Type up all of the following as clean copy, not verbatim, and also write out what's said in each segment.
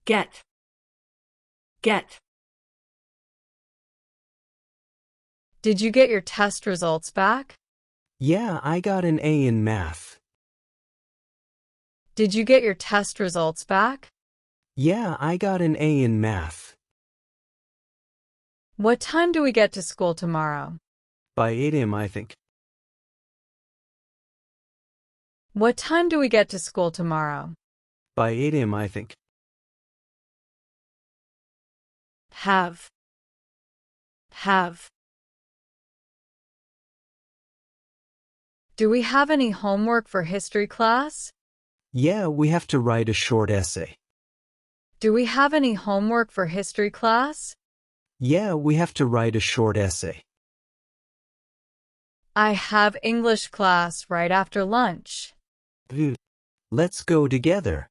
get, get. Did you get your test results back? Yeah, I got an A in math. Did you get your test results back? Yeah, I got an A in math. What time do we get to school tomorrow? By 8 a.m. I think. What time do we get to school tomorrow? By 8 a.m. I think. Have, have. Do we have any homework for history class? Yeah, we have to write a short essay. Do we have any homework for history class? Yeah, we have to write a short essay. I have English class right after lunch. Let's go together.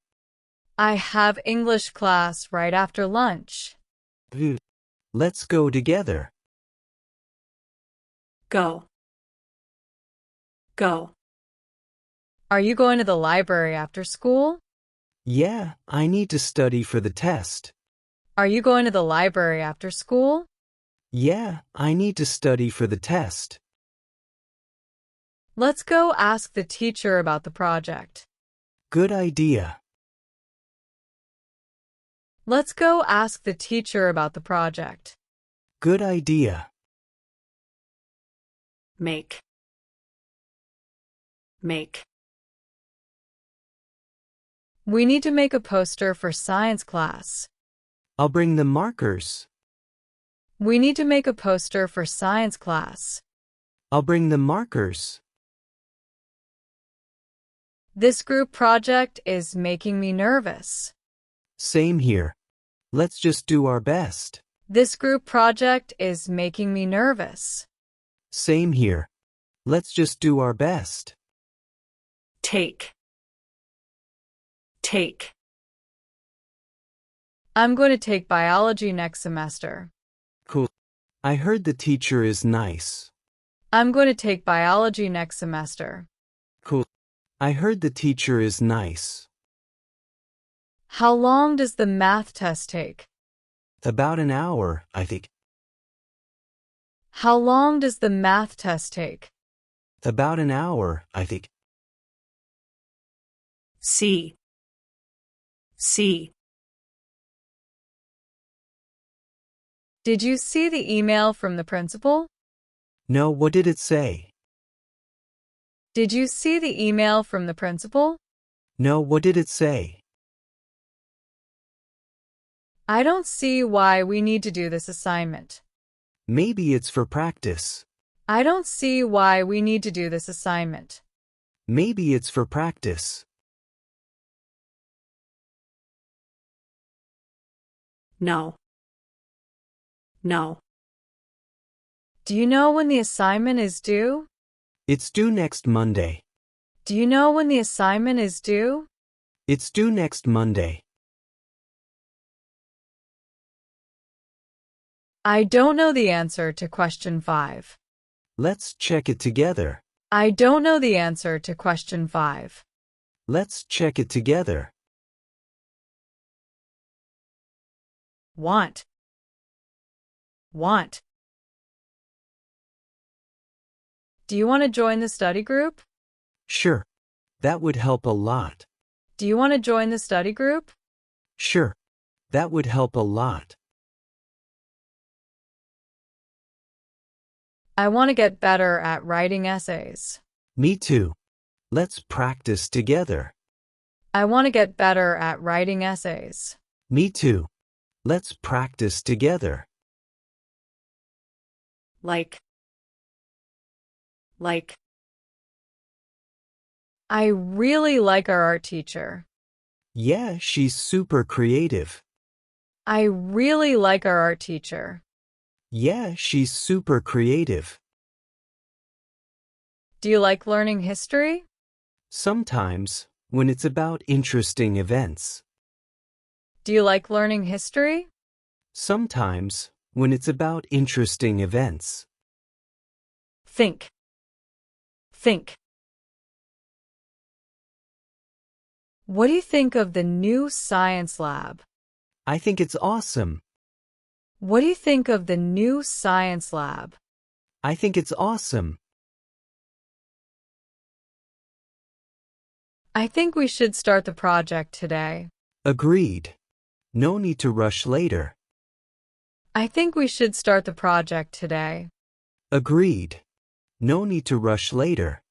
I have English class right after lunch. Let's go together. Go, go. Are you going to the library after school? Yeah, I need to study for the test. Are you going to the library after school? Yeah, I need to study for the test. Let's go ask the teacher about the project. Good idea. Let's go ask the teacher about the project. Good idea. Make, make. We need to make a poster for science class. I'll bring the markers. We need to make a poster for science class. I'll bring the markers. This group project is making me nervous. Same here. Let's just do our best. This group project is making me nervous. Same here. Let's just do our best. Take, take. I'm going to take biology next semester. Cool. I heard the teacher is nice. I'm going to take biology next semester. Cool. I heard the teacher is nice. How long does the math test take? About an hour, I think. How long does the math test take? About an hour, I think. See, see. Did you see the email from the principal? No, what did it say? Did you see the email from the principal? No, what did it say? I don't see why we need to do this assignment. Maybe it's for practice. I don't see why we need to do this assignment. Maybe it's for practice. No, no. Do you know when the assignment is due? It's due next Monday. Do you know when the assignment is due? It's due next Monday. I don't know the answer to question 5. Let's check it together. I don't know the answer to question 5. Let's check it together. Want, want. Do you want to join the study group? Sure. That would help a lot. Do you want to join the study group? Sure. That would help a lot. I want to get better at writing essays. Me too. Let's practice together. I want to get better at writing essays. Me too. Let's practice together. Like, like. I really like our art teacher. Yeah, she's super creative. I really like our art teacher. Yeah, she's super creative. Do you like learning history? Sometimes, when it's about interesting events. Do you like learning history? Sometimes, when it's about interesting events. Think, think. What do you think of the new science lab? I think it's awesome. What do you think of the new science lab? I think it's awesome. I think we should start the project today. Agreed. No need to rush later. I think we should start the project today. Agreed. No need to rush later.